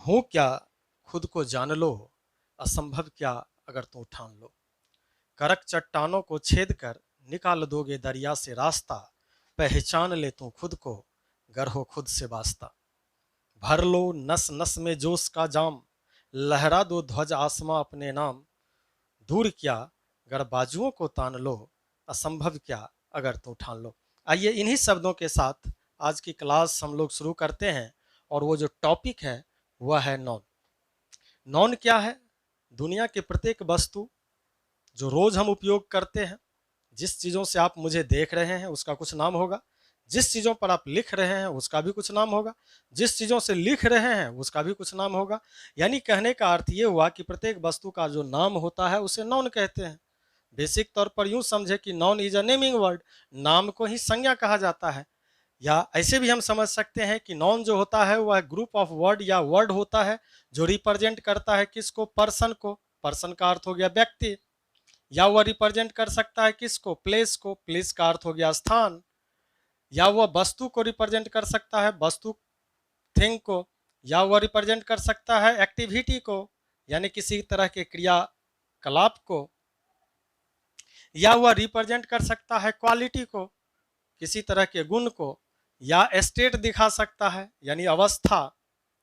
हूँ क्या खुद को जान लो, असंभव क्या अगर तुम ठान लो। करक चट्टानों को छेद कर निकाल दोगे दरिया से रास्ता, पहचान ले तू खुद को गर हो खुद से वास्ता। भर लो नस नस में जोश का जाम, लहरा दो ध्वज आसमां अपने नाम। दूर क्या गर बाजुओं को तान लो, असंभव क्या अगर तू ठान लो। आइए इन्हीं शब्दों के साथ आज की क्लास हम लोग शुरू करते हैं। और वो जो टॉपिक है वह है नॉन। नॉन क्या है? दुनिया की प्रत्येक वस्तु जो रोज हम उपयोग करते हैं, जिस चीज़ों से आप मुझे देख रहे हैं उसका कुछ नाम होगा, जिस चीज़ों पर आप लिख रहे हैं उसका भी कुछ नाम होगा, जिस चीज़ों से लिख रहे हैं उसका भी कुछ नाम होगा। यानी कहने का अर्थ ये हुआ कि प्रत्येक वस्तु का जो नाम होता है उसे नॉन कहते हैं। बेसिक तौर पर यूं समझे कि non is a naming word, नाम को ही संज्ञा कहा जाता है। या ऐसे भी हम समझ सकते हैं कि नॉन जो होता है वह ग्रुप ऑफ वर्ड या वर्ड होता है जो रिप्रेजेंट करता है किसको? पर्सन को। पर्सन का अर्थ हो गया व्यक्ति। या वह रिप्रेजेंट कर सकता है किसको? प्लेस को। प्लेस का अर्थ हो गया स्थान। या वह वस्तु को रिप्रेजेंट कर सकता है, वस्तु, थिंग को। या वह रिप्रेजेंट कर सकता है एक्टिविटी को, यानी किसी तरह के क्रियाकलाप को। या वह रिप्रेजेंट कर सकता है क्वालिटी को, किसी तरह के गुण को। या स्टेट दिखा सकता है यानी अवस्था,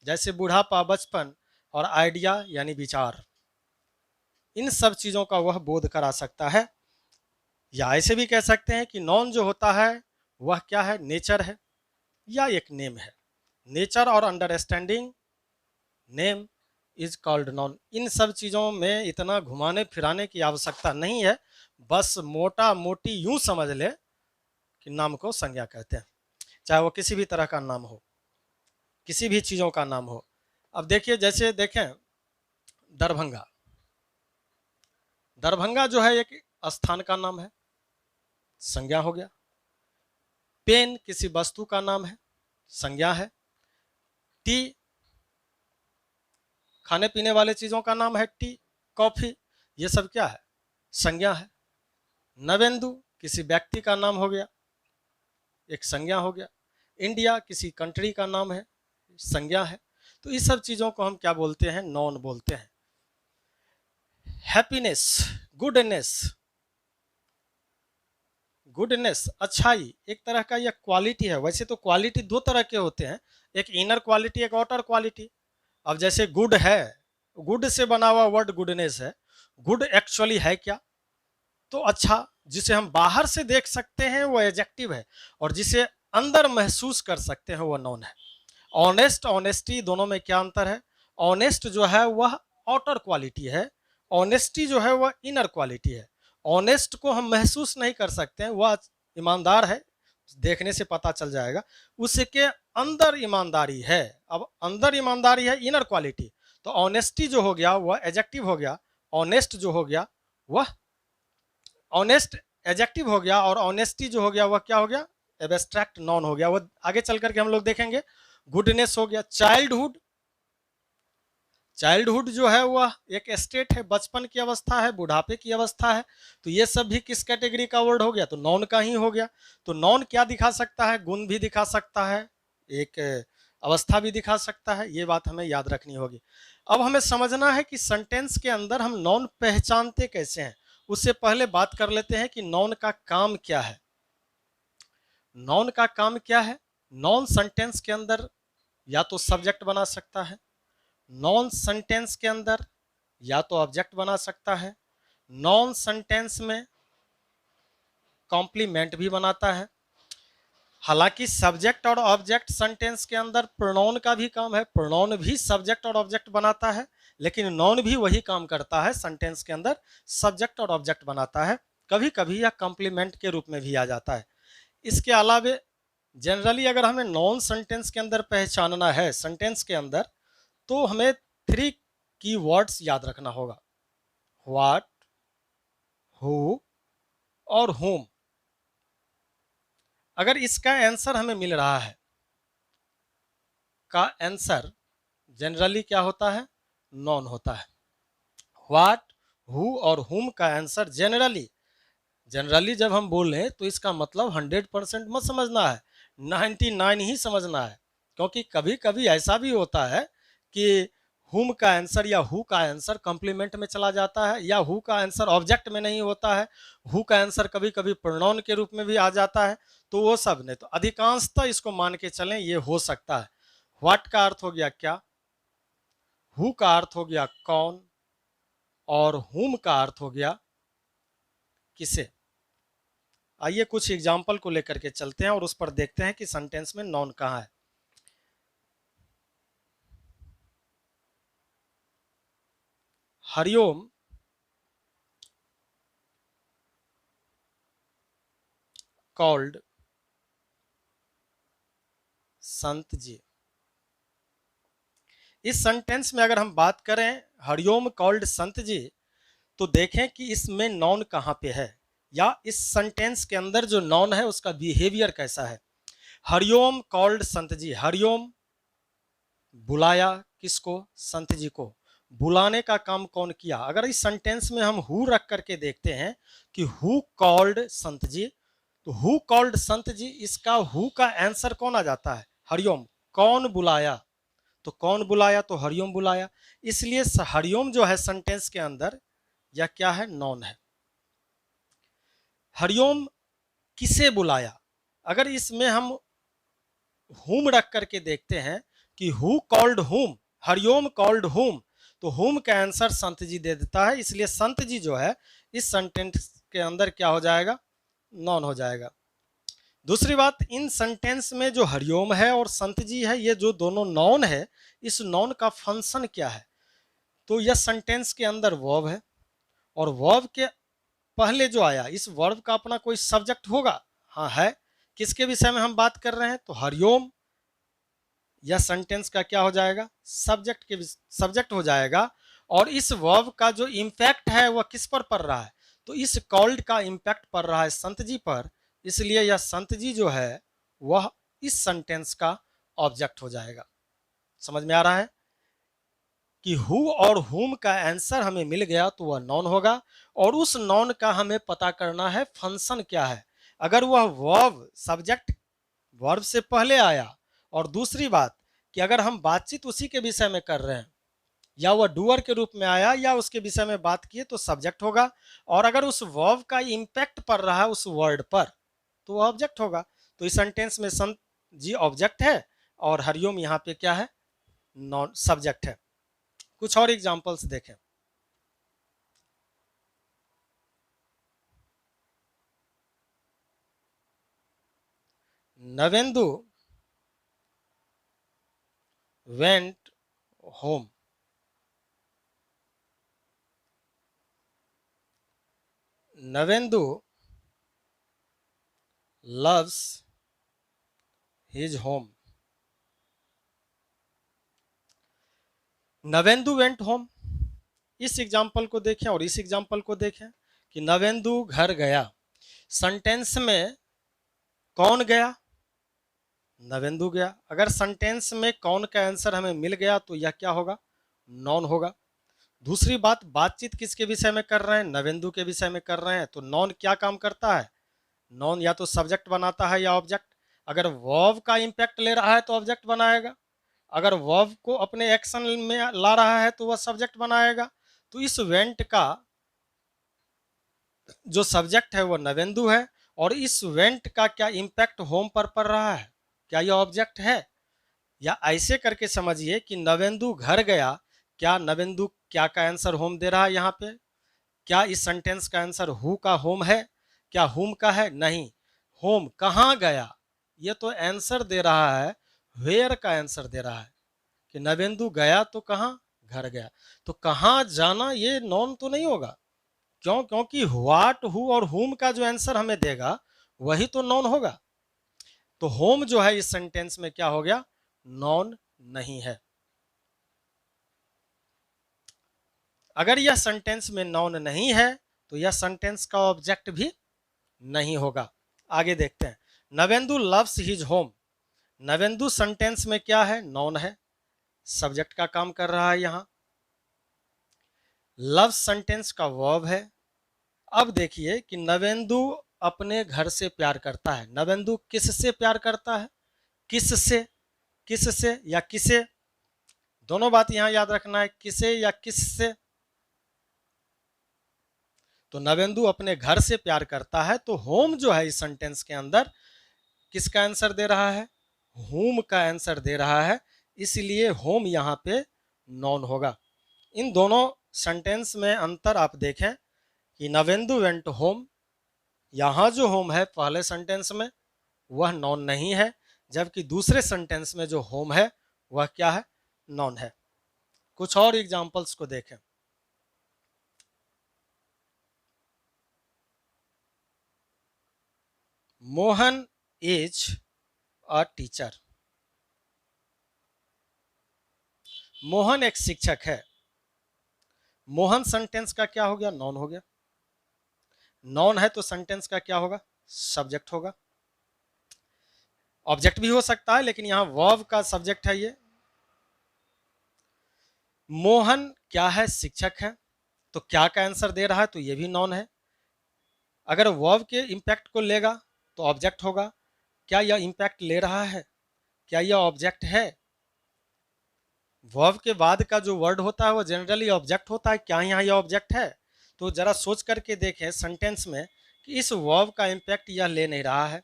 जैसे बुढ़ापा, बचपन। और आइडिया यानी विचार। इन सब चीज़ों का वह बोध करा सकता है। या ऐसे भी कह सकते हैं कि नॉन जो होता है वह क्या है? नेचर है या एक नेम है। नेचर और understanding name is called noun. इन सब चीज़ों में इतना घुमाने फिराने की आवश्यकता नहीं है, बस मोटा मोटी यूं समझ ले कि नाम को संज्ञा कहते हैं, चाहे वो किसी भी तरह का नाम हो, किसी भी चीज़ों का नाम हो। अब देखिए, जैसे देखें दरभंगा। दरभंगा जो है एक स्थान का नाम है, संज्ञा हो गया। पेन किसी वस्तु का नाम है, संज्ञा है। टी खाने पीने वाले चीज़ों का नाम है, टी, कॉफ़ी, ये सब क्या है? संज्ञा है। नवेंदु किसी व्यक्ति का नाम हो गया, एक संज्ञा हो गया। इंडिया किसी कंट्री का नाम है, संज्ञा है। तो इस सब चीज़ों को हम क्या बोलते हैं? नॉन बोलते हैं। हैप्पीनेस, गुडनेस, गुडनेस, अच्छाई, एक तरह का यह क्वालिटी है। वैसे तो क्वालिटी दो तरह के होते हैं, एक इनर क्वालिटी, एक आउटर क्वालिटी। अब जैसे गुड है, गुड से बना हुआ वर्ड गुडनेस है। गुड एक्चुअली है क्या? तो अच्छा, जिसे हम बाहर से देख सकते हैं वो एडजेक्टिव है, और जिसे अंदर महसूस कर सकते हैं वो नॉन है। ऑनेस्ट, ऑनेस्टी, दोनों में क्या अंतर है? ऑनेस्ट जो है वह आउटर क्वालिटी है, ऑनेस्टी जो है वह इनर क्वालिटी है। ऑनेस्ट को हम महसूस नहीं कर सकते हैं, वह ईमानदार है, देखने से पता चल जाएगा। उसके अंदर ईमानदारी है। अब अंदर ईमानदारी है, इनर क्वालिटी। तो ऑनेस्टी जो हो गया वह एडजेक्टिव हो गया, ऑनेस्ट जो हो गया वह ऑनेस्ट एडजेक्टिव हो गया, और ऑनेस्टी जो हो गया वह क्या हो गया? एब्स्ट्रैक्ट नॉन हो गया। वो आगे चल करके हम लोग देखेंगे। गुडनेस हो गया। चाइल्डहुड, चाइल्डहुड जो है वह एक स्टेट है, बचपन की अवस्था है, बुढ़ापे की अवस्था है। तो ये सब भी किस कैटेगरी का वर्ड हो गया? तो नॉन का ही हो गया। तो नॉन क्या दिखा सकता है? गुण भी दिखा सकता है, एक अवस्था भी दिखा सकता है। ये बात हमें याद रखनी होगी। अब हमें समझना है कि सेंटेंस के अंदर हम नॉन पहचानते कैसे हैं। उससे पहले बात कर लेते हैं कि नॉन का काम क्या है। नॉन का काम क्या है? नॉन सेंटेंस के अंदर या तो सब्जेक्ट बना सकता है, नॉन सेंटेंस के अंदर या तो ऑब्जेक्ट बना सकता है, नॉन सेंटेंस में कॉम्प्लीमेंट भी बनाता है। हालांकि सब्जेक्ट और ऑब्जेक्ट सेंटेंस के अंदर प्रोनाउन का भी काम है, प्रोनाउन भी सब्जेक्ट और ऑब्जेक्ट बनाता है, लेकिन नॉन भी वही काम करता है, सेंटेंस के अंदर सब्जेक्ट और ऑब्जेक्ट बनाता है। कभी कभी यह कॉम्प्लीमेंट के रूप में भी आ जाता है। इसके अलावे जनरली अगर हमें नॉन सेंटेंस के अंदर पहचानना है सेंटेंस के अंदर, तो हमें 3 की वर्ड्स याद रखना होगा। व्हाट, हु और whom। अगर इसका आंसर हमें मिल रहा है, का आंसर जनरली क्या होता है? नॉन होता है। व्हाट, हु और whom का आंसर जनरली जब हम बोलें तो इसका मतलब 100% मत समझना है, 99 ही समझना है। क्योंकि कभी कभी ऐसा भी होता है कि हुम का आंसर या हु का आंसर कॉम्प्लीमेंट में चला जाता है, या हु का आंसर ऑब्जेक्ट में नहीं होता है, हु का आंसर कभी कभी प्रोनाउन के रूप में भी आ जाता है, तो वो सब नहीं। तो अधिकांशतः इसको मान के चलें ये हो सकता है। व्हाट का अर्थ हो गया क्या, हु का अर्थ हो गया कौन, और हुम का अर्थ हो गया किसे। आइए कुछ एग्जाम्पल को लेकर के चलते हैं और उस पर देखते हैं कि सेंटेंस में नॉन कहाँ है। हरिओम कॉल्ड संत जी। इस सेंटेंस में अगर हम बात करें हरिओम कॉल्ड संत जी, तो देखें कि इसमें नॉन कहाँ पे है, या इस सेंटेंस के अंदर जो नॉन है उसका बिहेवियर कैसा है। हरिओम कॉल्ड संत जी, हरिओम बुलाया किसको, संत जी को। बुलाने का काम कौन किया। अगर इस सेंटेंस में हम हु रख करके देखते हैं कि हु कॉल्ड संत जी, तो हु कॉल्ड संत जी, इसका हु का आंसर कौन आ जाता है, हरिओम। कौन बुलाया, तो कौन बुलाया, तो हरिओम बुलाया। इसलिए हरिओम जो है सेंटेंस के अंदर यह क्या है, नॉन है। हरिओम किसे बुलाया, अगर इसमें हम हुम रख करके देखते हैं कि हु कॉल्ड हुम, हरिओम कॉल्ड हुम, तो हुम का आंसर संत जी दे देता है। इसलिए संत जी जो है इस सेंटेंस के अंदर क्या हो जाएगा, नॉन हो जाएगा। दूसरी बात, इन सेंटेंस में जो हरिओम है और संत जी है, ये जो दोनों नॉन है, इस नॉन का फंक्शन क्या है। तो यह सेंटेंस के अंदर वर्ब है, और वर्ब के पहले जो आया, इस वर्ब का अपना कोई सब्जेक्ट होगा, हाँ है। किसके विषय में हम बात कर रहे हैं, तो हरिओम। यह सेंटेंस का क्या हो जाएगा, सब्जेक्ट हो जाएगा। और इस वर्ब का जो इम्पैक्ट है वह किस पर पड़ रहा है, तो इस कॉल्ड का इम्पैक्ट पड़ रहा है संत जी पर। इसलिए यह संत जी जो है वह इस सेंटेंस का ऑब्जेक्ट हो जाएगा। समझ में आ रहा है कि हु और हुम का आंसर हमें मिल गया तो वह नॉन होगा, और उस नॉन का हमें पता करना है फंक्शन क्या है। अगर वह वर्ब सब्जेक्ट वर्ब से पहले आया, और दूसरी बात कि अगर हम बातचीत उसी के विषय में कर रहे हैं, या वह डूअर के रूप में आया या उसके विषय में बात किए, तो सब्जेक्ट होगा। और अगर उस वर्ब का इम्पैक्ट पड़ रहा है उस वर्ड पर, तो वह ऑब्जेक्ट होगा। तो इस सेंटेंस में संत जी ऑब्जेक्ट है और हरिओम यहाँ पे क्या है, नॉन सब्जेक्ट है। कुछ और एग्जांपल्स देखें। Navendu went home. Navendu loves his home। Navendu went home, इस एग्जाम्पल को देखें और इस एग्जाम्पल को देखें कि नवेंदु घर गया। सेंटेंस में कौन गया, नवेंदु गया। अगर सेंटेंस में कौन का आंसर हमें मिल गया तो यह क्या होगा, नॉन होगा। दूसरी बात, बातचीत किसके विषय में कर रहे हैं, नवेंदु के विषय में कर रहे हैं, तो नॉन क्या काम करता है, नॉन या तो सब्जेक्ट बनाता है या ऑब्जेक्ट। अगर वर्ब का इंपैक्ट ले रहा है तो ऑब्जेक्ट बनाएगा, अगर वर्ब को अपने एक्शन में ला रहा है तो वह सब्जेक्ट बनाएगा। तो इस वेंट का जो सब्जेक्ट है वह नवेंदु है, और इस वेंट का क्या इंपैक्ट होम पर पड़ रहा है, क्या यह ऑब्जेक्ट है। या ऐसे करके समझिए कि नवेंदु घर गया, क्या नवेंदु क्या का आंसर होम दे रहा है यहाँ पे, क्या इस सेंटेंस का आंसर हु का होम है, क्या हुम का है, नहीं। होम कहाँ गया, ये तो आंसर दे रहा है, वेयर का आंसर दे रहा है कि नवेंदु गया तो कहाँ, घर गया। तो कहाँ जाना ये नॉन तो नहीं होगा, क्यों, क्योंकि व्हाट हु और हुम का जो आंसर हमें देगा वही तो नॉन होगा। तो होम जो है इस सेंटेंस में क्या हो गया, नॉन नहीं है। अगर यह सेंटेंस में नॉन नहीं है तो यह सेंटेंस का ऑब्जेक्ट भी नहीं होगा। आगे देखते हैं, Navendu loves his home. Navendu sentence में क्या है, नॉन है, सब्जेक्ट का काम कर रहा है यहाँ। लव सेंटेंस का वर्ब है। अब देखिए कि नवेंदु अपने घर से प्यार करता है। नवेंदु किससे प्यार करता है, किससे, किससे या किसे, दोनों बात यहां याद रखना है, किसे या किससे। तो नवेंदु अपने घर से प्यार करता है, तो होम जो है इस सेंटेंस के अंदर किसका आंसर दे रहा है, होम का आंसर दे रहा है, इसलिए होम यहां पे नॉन होगा। इन दोनों सेंटेंस में अंतर आप देखें कि नवेंदु वेंट होम, यहां जो होम है पहले सेंटेंस में वह नॉन नहीं है, जबकि दूसरे सेंटेंस में जो होम है वह क्या है, नॉन है। कुछ और एग्जांपल्स को देखें। Mohan is a teacher, Mohan एक शिक्षक है। मोहन सेंटेंस का क्या हो गया, नॉन हो गया। नॉन है तो सेंटेंस का क्या होगा, सब्जेक्ट होगा। ऑब्जेक्ट भी हो सकता है लेकिन यहां वर्ब का सब्जेक्ट है ये। मोहन क्या है, शिक्षक है, तो क्या का आंसर दे रहा है, तो ये भी नॉन है। अगर वर्ब के इंपैक्ट को लेगा तो ऑब्जेक्ट होगा। क्या यह इंपैक्ट ले रहा है, क्या यह ऑब्जेक्ट है। वर्ब के बाद का जो वर्ड होता है वो जनरली ऑब्जेक्ट होता है, क्या यहाँ यह ऑब्जेक्ट है। तो जरा सोच करके देखें सेंटेंस में कि इस वर्ब का इंपैक्ट यह ले नहीं रहा है,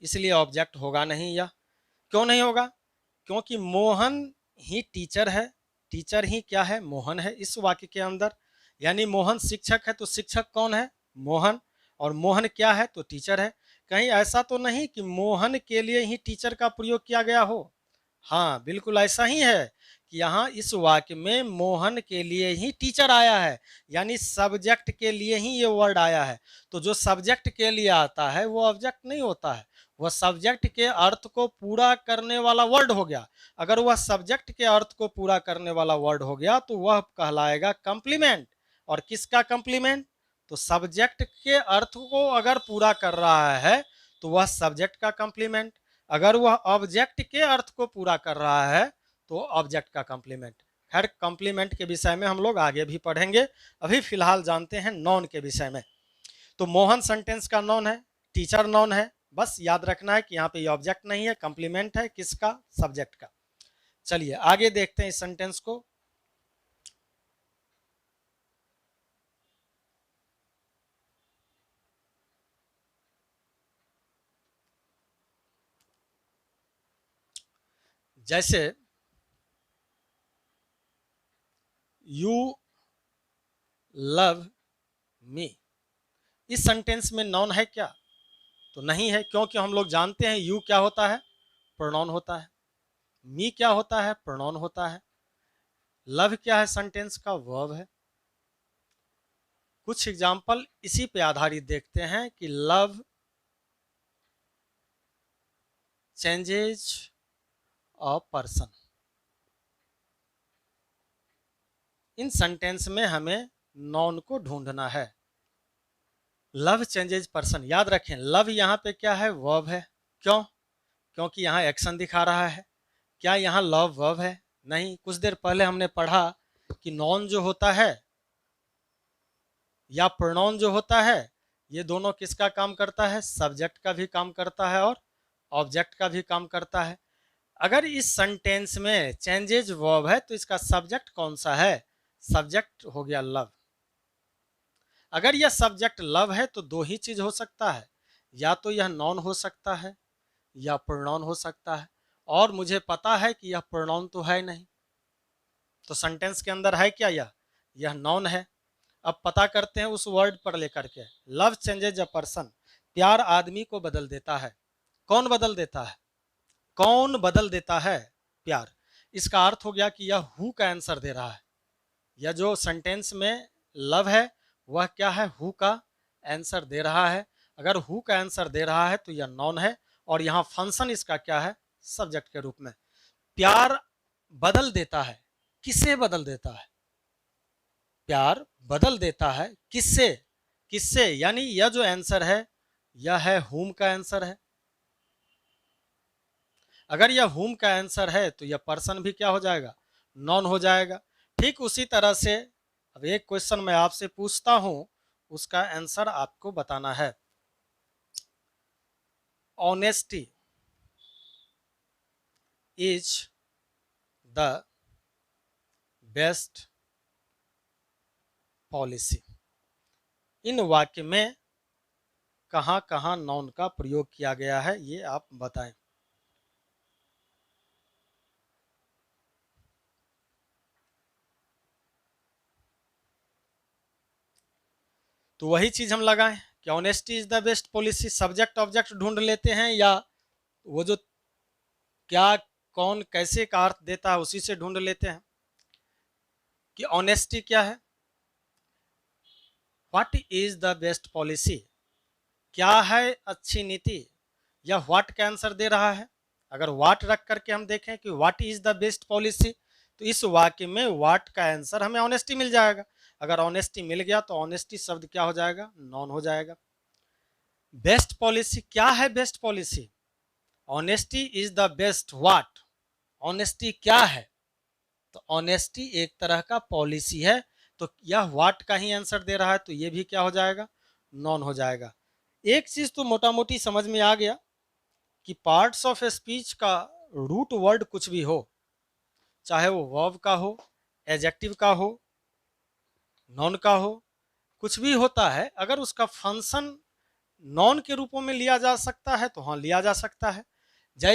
इसलिए ऑब्जेक्ट होगा नहीं। यह क्यों नहीं होगा, क्योंकि मोहन ही टीचर है, टीचर ही क्या है, मोहन है इस वाक्य के अंदर। यानी मोहन शिक्षक है तो शिक्षक कौन है, मोहन, और मोहन क्या है, तो टीचर है। कहीं ऐसा तो नहीं कि मोहन के लिए ही टीचर का प्रयोग किया गया हो। हाँ बिल्कुल ऐसा ही है कि यहाँ इस वाक्य में मोहन के लिए ही टीचर आया है, यानी सब्जेक्ट के लिए ही ये वर्ड आया है। तो जो सब्जेक्ट के लिए आता है वो ऑब्जेक्ट नहीं होता है, वह सब्जेक्ट के अर्थ को पूरा करने वाला वर्ड हो गया। अगर वह सब्जेक्ट के अर्थ को पूरा करने वाला वर्ड हो गया तो वह कहलाएगा कंप्लीमेंट। और किसका कंप्लीमेंट, तो सब्जेक्ट के अर्थ को अगर पूरा कर रहा है तो वह सब्जेक्ट का कंप्लीमेंट। अगर वह ऑब्जेक्ट के अर्थ को पूरा कर रहा है तो ऑब्जेक्ट का कंप्लीमेंट। खैर कंप्लीमेंट के विषय में हम लोग आगे भी पढ़ेंगे, अभी फिलहाल जानते हैं नॉन के विषय में। तो मोहन सेंटेंस का नॉन है, टीचर नॉन है, बस याद रखना है कि यहाँ पे ये ऑब्जेक्ट नहीं है, कंप्लीमेंट है किसका, सब्जेक्ट का। चलिए आगे देखते हैं इस सेंटेंस को। जैसे यू लव मी, इस सेंटेंस में नॉन है क्या, तो नहीं है, क्योंकि हम लोग जानते हैं यू क्या होता है, प्रोनाउन होता है, मी क्या होता है, प्रोनाउन होता है, लव क्या है, सेंटेंस का वर्ब है। कुछ एग्जाम्पल इसी पे आधारित देखते हैं कि love changes a person, in sentence में हमें नॉन को ढूंढना है। लव चेंजेज पर्सन, याद रखें लव यहाँ पे क्या है, वर्ब है। क्यों, क्योंकि यहाँ एक्शन दिखा रहा है। क्या यहाँ लव वर्ब है, नहीं। कुछ देर पहले हमने पढ़ा कि नॉन जो होता है या प्रोनाउन जो होता है ये दोनों किसका काम करता है, सब्जेक्ट का भी काम करता है और ऑब्जेक्ट का भी काम करता है। अगर इस सेंटेंस में चेंजेज वर्ब है तो इसका सब्जेक्ट कौन सा है, सब्जेक्ट हो गया लव। अगर यह सब्जेक्ट लव है तो दो ही चीज हो सकता है, या तो यह नॉन हो सकता है या प्रोनाउन हो सकता है, और मुझे पता है कि यह प्रोनाउन तो है नहीं, तो सेंटेंस के अंदर है क्या, यह नॉन है। अब पता करते हैं उस वर्ड पर लेकर के। लव चेंजेज अ पर्सन, प्यार आदमी को बदल देता है। कौन बदल देता है, कौन बदल देता है, प्यार। इसका अर्थ हो गया कि यह हु का आंसर दे रहा है। यह जो सेंटेंस में लव है वह क्या है, हु का आंसर दे रहा है। अगर हु का आंसर दे रहा है तो यह नॉन है, और यहाँ फंक्शन इसका क्या है, सब्जेक्ट के रूप में। प्यार बदल देता है, किसे बदल देता है, प्यार बदल देता है किससे, किससे, यानी यह जो आंसर है यह है हुम का आंसर है। अगर यह हुम का आंसर है तो यह पर्सन भी क्या हो जाएगा, नॉन हो जाएगा। ठीक उसी तरह से अब एक क्वेश्चन मैं आपसे पूछता हूं, उसका आंसर आपको बताना है। Honesty is the best policy. इन वाक्य में कहां कहां नाउन का प्रयोग किया गया है ये आप बताएं। तो वही चीज हम लगाएं कि honesty is the best policy. Subject object ढूंढ लेते हैं या वो जो क्या कौन कैसे का अर्थ देता है उसी से ढूंढ लेते हैं कि ऑनेस्टी क्या है। What is the best policy, क्या है अच्छी नीति, या व्हाट का आंसर दे रहा है। अगर व्हाट रख करके हम देखें कि what is the best policy, तो इस वाक्य में व्हाट का आंसर हमें ऑनेस्टी मिल जाएगा। अगर ऑनेस्टी मिल गया तो ऑनेस्टी शब्द क्या हो जाएगा, नॉन हो जाएगा। बेस्ट पॉलिसी क्या है, best policy honesty is the best what, honesty क्या है, तो ऑनेस्टी एक तरह का पॉलिसी है, तो यह व्हाट का ही आंसर दे रहा है, तो ये भी क्या हो जाएगा, नॉन हो जाएगा। एक चीज तो मोटा मोटी समझ में आ गया कि पार्ट्स ऑफ स्पीच का रूट वर्ड कुछ भी हो, चाहे वो वर्ब का हो, एडजेक्टिव का हो, नॉन का हो, कुछ भी होता है, अगर उसका फंक्शन नॉन के रूपों में लिया जा सकता है तो हाँ लिया जा सकता है।